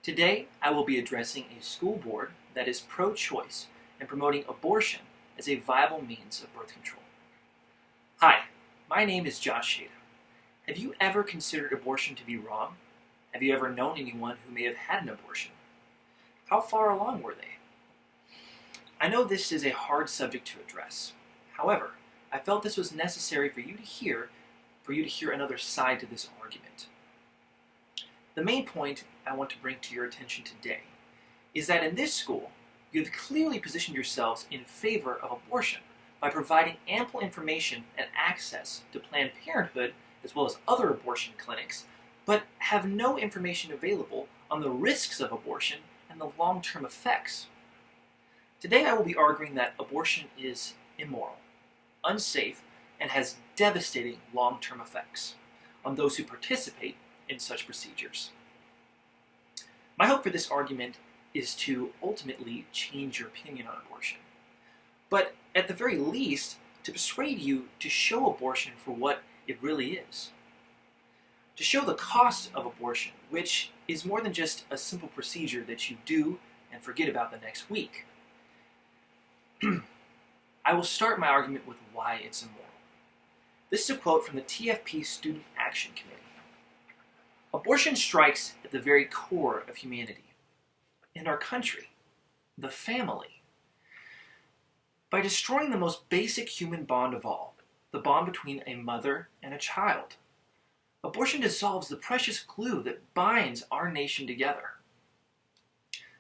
Today, I will be addressing a school board that is pro-choice and promoting abortion as a viable means of birth control. Hi, my name is Josh Shada. Have you ever considered abortion to be wrong? Have you ever known anyone who may have had an abortion? How far along were they? I know this is a hard subject to address. However, I felt this was necessary for you to hear another side to this argument. The main point I want to bring to your attention today is that in this school, you have clearly positioned yourselves in favor of abortion by providing ample information and access to Planned Parenthood as well as other abortion clinics, but have no information available on the risks of abortion and the long-term effects. Today I will be arguing that abortion is immoral, unsafe, and has devastating long-term effects on those who participate in such procedures. My hope for this argument is to ultimately change your opinion on abortion, but at the very least, to persuade you to show abortion for what it really is. To show the cost of abortion, which is more than just a simple procedure that you do and forget about the next week. I will start my argument with why it's immoral. This is a quote from the TFP Student Action Committee. Abortion strikes at the very core of humanity, in our country, the family. By destroying the most basic human bond of all, the bond between a mother and a child, abortion dissolves the precious glue that binds our nation together.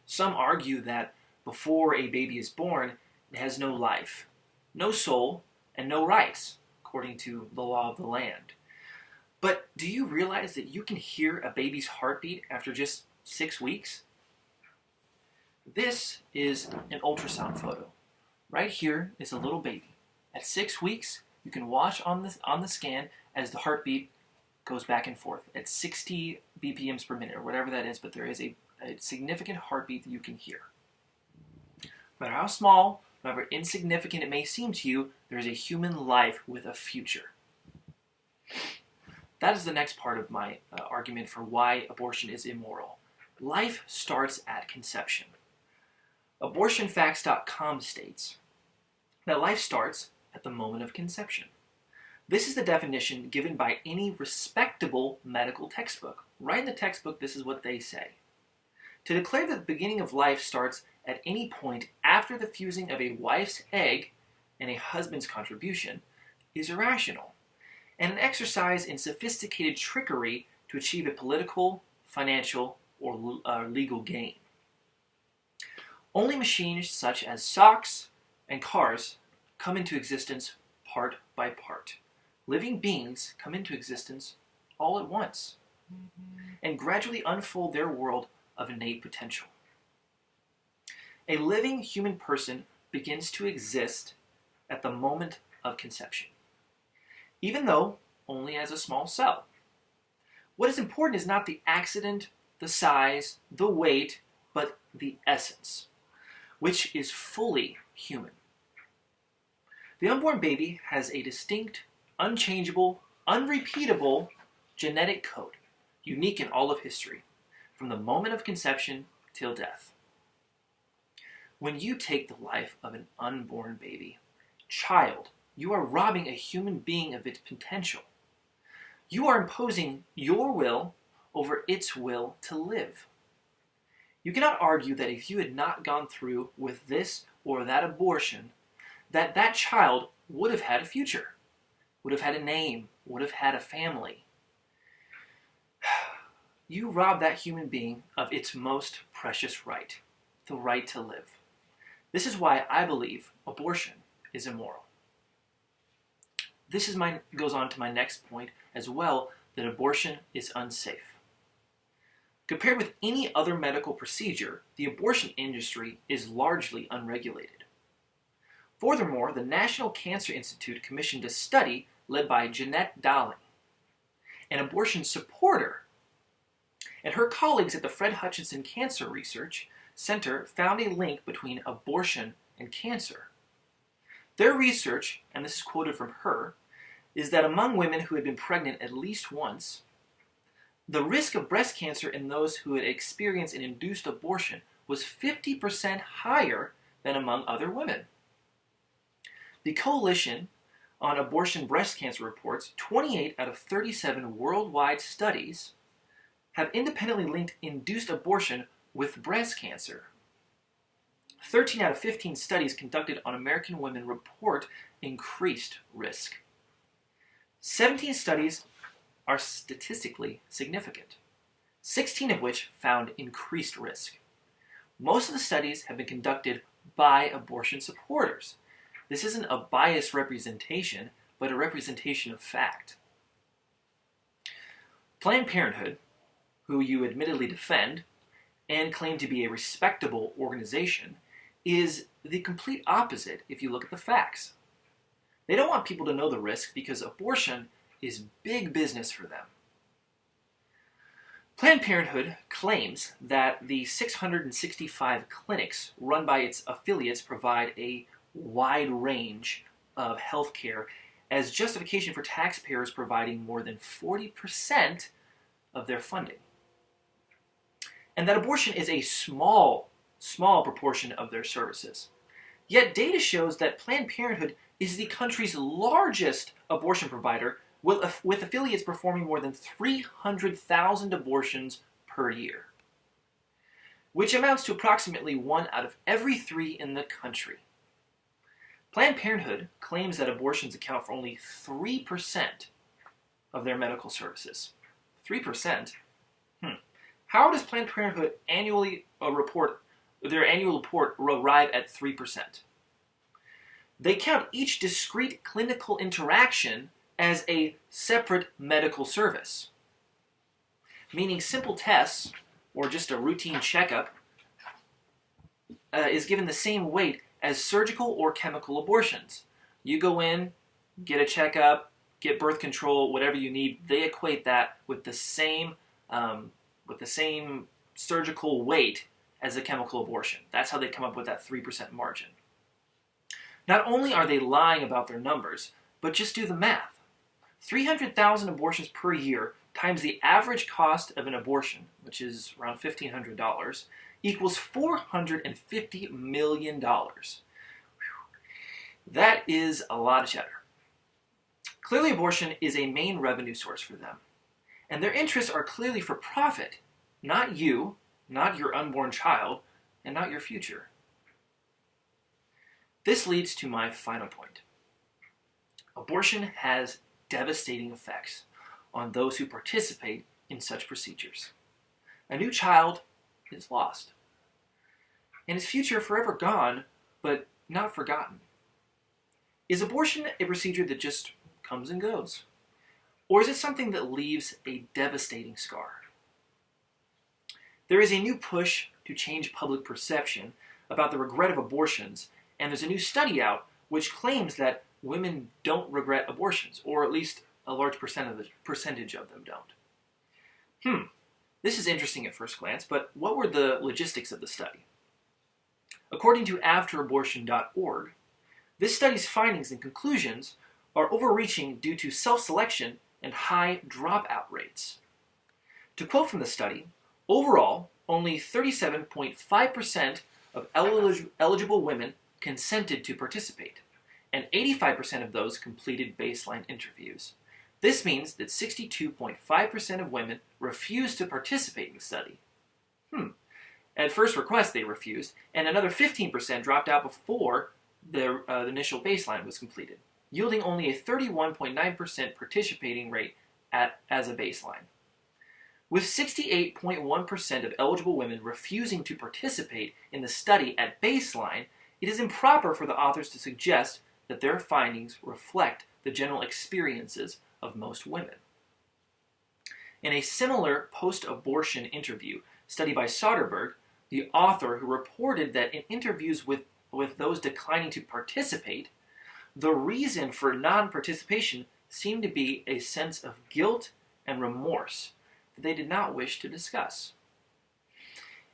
Some argue that before a baby is born, it has no life, no soul, and no rights, according to the law of the land. But do you realize that you can hear a baby's heartbeat after just 6 weeks? This is an ultrasound photo. Right here is a little baby. At 6 weeks, you can watch on the scan as the heartbeat goes back and forth at 60 BPMs per minute, or whatever that is, but there is a significant heartbeat that you can hear. No matter how small, however insignificant it may seem to you, there is a human life with a future. That is the next part of my argument for why abortion is immoral. Life starts at conception. Abortionfacts.com states that life starts at the moment of conception. This is the definition given by any respectable medical textbook. Right in the textbook, this is what they say. To declare that the beginning of life starts at any point after the fusing of a wife's egg and a husband's contribution is irrational, and an exercise in sophisticated trickery to achieve a political, financial, or legal gain. Only machines such as socks and cars come into existence part by part. Living beings come into existence all at once and gradually unfold their world of innate potential. A living human person begins to exist at the moment of conception, even though only as a small cell. What is important is not the accident, the size, the weight, but the essence, which is fully human. The unborn baby has a distinct, unchangeable, unrepeatable genetic code, unique in all of history, from the moment of conception till death. When you take the life of an unborn baby, child, you are robbing a human being of its potential. You are imposing your will over its will to live. You cannot argue that if you had not gone through with this or that abortion, that child would have had a future, would have had a name, would have had a family. You rob that human being of its most precious right, the right to live. This is why I believe abortion is immoral. This goes on to my next point as well, that abortion is unsafe. Compared with any other medical procedure, the abortion industry is largely unregulated. Furthermore, the National Cancer Institute commissioned a study led by Jeanette Dahling, an abortion supporter, and her colleagues at the Fred Hutchinson Cancer Research Center found a link between abortion and cancer. Their research, and this is quoted from her, is that among women who had been pregnant at least once, the risk of breast cancer in those who had experienced an induced abortion was 50% higher than among other women. The Coalition on Abortion Breast Cancer reports 28 out of 37 worldwide studies have independently linked induced abortion with breast cancer. 13 out of 15 studies conducted on American women report increased risk. 17 studies are statistically significant, 16 of which found increased risk. Most of the studies have been conducted by abortion supporters. This isn't a biased representation, but a representation of fact. Planned Parenthood, who you admittedly defend and claim to be a respectable organization, is the complete opposite if you look at the facts. They don't want people to know the risk because abortion is big business for them. Planned Parenthood claims that the 665 clinics run by its affiliates provide a wide range of health care as justification for taxpayers providing more than 40% of their funding. And that abortion is a small proportion of their services. Yet data shows that Planned Parenthood is the country's largest abortion provider, with affiliates performing more than 300,000 abortions per year, which amounts to approximately 1 out of every 3 in the country. Planned Parenthood claims that abortions account for only 3% of their medical services. 3%? How does Planned Parenthood annual report arrive at 3%? They count each discrete clinical interaction as a separate medical service, meaning simple tests or just a routine checkup is given the same weight as surgical or chemical abortions. You go in, get a checkup, get birth control, whatever you need. They equate that with the same surgical weight as a chemical abortion. That's how they come up with that 3% margin. Not only are they lying about their numbers, but just do the math. 300,000 abortions per year times the average cost of an abortion, which is around $1,500, equals $450 million. That is a lot of cheddar. Clearly, abortion is a main revenue source for them, and their interests are clearly for profit, not you, not your unborn child, and not your future. This leads to my final point. Abortion has devastating effects on those who participate in such procedures. A new child is lost, and his future forever gone, but not forgotten. Is abortion a procedure that just comes and goes? Or is it something that leaves a devastating scar? There is a new push to change public perception about the regret of abortions, and there's a new study out which claims that women don't regret abortions, or at least a large percentage of them don't. This is interesting at first glance, but what were the logistics of the study? According to afterabortion.org, this study's findings and conclusions are overreaching due to self-selection and high dropout rates. To quote from the study, overall, only 37.5% of eligible women consented to participate, and 85% of those completed baseline interviews. This means that 62.5% of women refused to participate in the study. At first request they refused, and another 15% dropped out before the initial baseline was completed, yielding only a 31.9% participating rate as a baseline. With 68.1% of eligible women refusing to participate in the study at baseline, it is improper for the authors to suggest that their findings reflect the general experiences of most women. In a similar post-abortion interview study by Soderbergh, the author who reported that in interviews with those declining to participate, the reason for non-participation seemed to be a sense of guilt and remorse that they did not wish to discuss.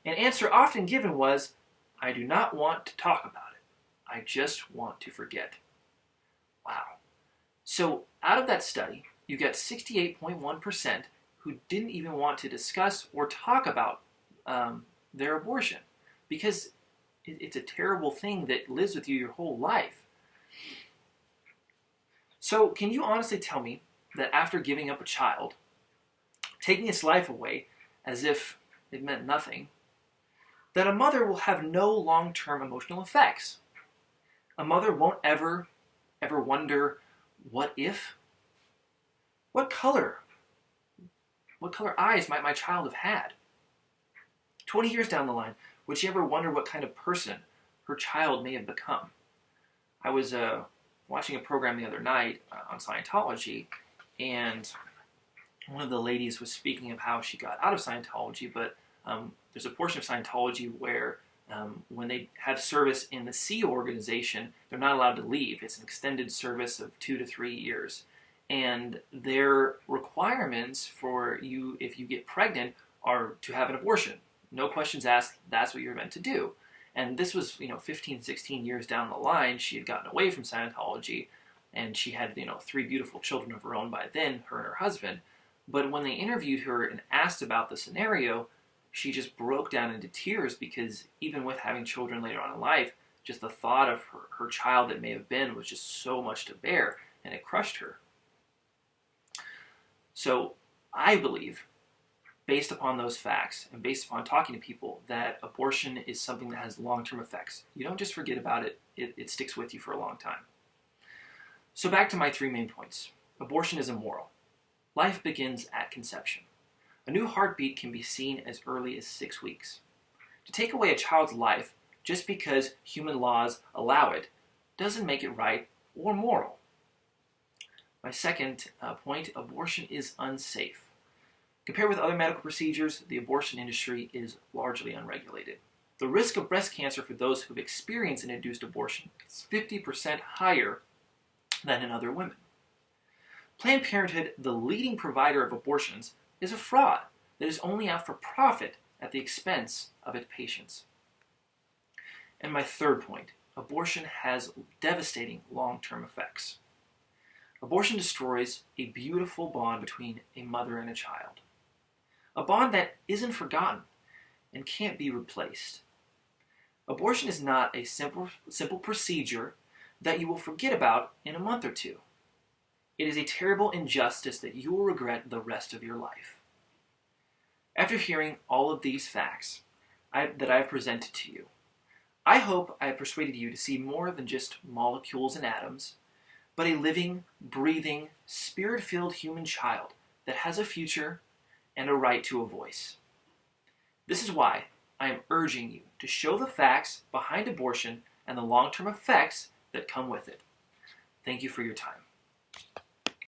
An answer often given was, "I do not want to talk about it. I just want to forget." Wow. So out of that study, you get 68.1% who didn't even want to discuss or talk about their abortion because it's a terrible thing that lives with you your whole life. So can you honestly tell me that after giving up a child, taking its life away as if it meant nothing, that a mother will have no long-term emotional effects? A mother won't ever wonder, what if? What color eyes might my child have had? 20 years down the line, would she ever wonder what kind of person her child may have become? I was watching a program the other night on Scientology, and one of the ladies was speaking of how she got out of Scientology, but there's a portion of Scientology where when they have service in the Sea organization, they're not allowed to leave. It's an extended service of 2 to 3 years. And their requirements for you, if you get pregnant, are to have an abortion. No questions asked, that's what you're meant to do. And this was, 15, 16 years down the line. She had gotten away from Scientology, and she had, 3 beautiful children of her own by then, her and her husband. But when they interviewed her and asked about the scenario, she just broke down into tears because even with having children later on in life, just the thought of her child that may have been was just so much to bear, and it crushed her. So I believe, based upon those facts and based upon talking to people, that abortion is something that has long-term effects. You don't just forget about it, it sticks with you for a long time. So back to my 3 main points. Abortion is immoral. Life begins at conception. A new heartbeat can be seen as early as 6 weeks. To take away a child's life just because human laws allow it doesn't make it right or moral. My second point, abortion is unsafe. Compared with other medical procedures, the abortion industry is largely unregulated. The risk of breast cancer for those who've experienced an induced abortion is 50% higher than in other women. Planned Parenthood, the leading provider of abortions, is a fraud that is only out for profit at the expense of its patients. And my third point, abortion has devastating long-term effects. Abortion destroys a beautiful bond between a mother and a child. A bond that isn't forgotten and can't be replaced. Abortion is not a simple procedure that you will forget about in a month or two. It is a terrible injustice that you will regret the rest of your life. After hearing all of these facts that I have presented to you, I hope I have persuaded you to see more than just molecules and atoms, but a living, breathing, spirit-filled human child that has a future and a right to a voice. This is why I am urging you to show the facts behind abortion and the long-term effects that come with it. Thank you for your time.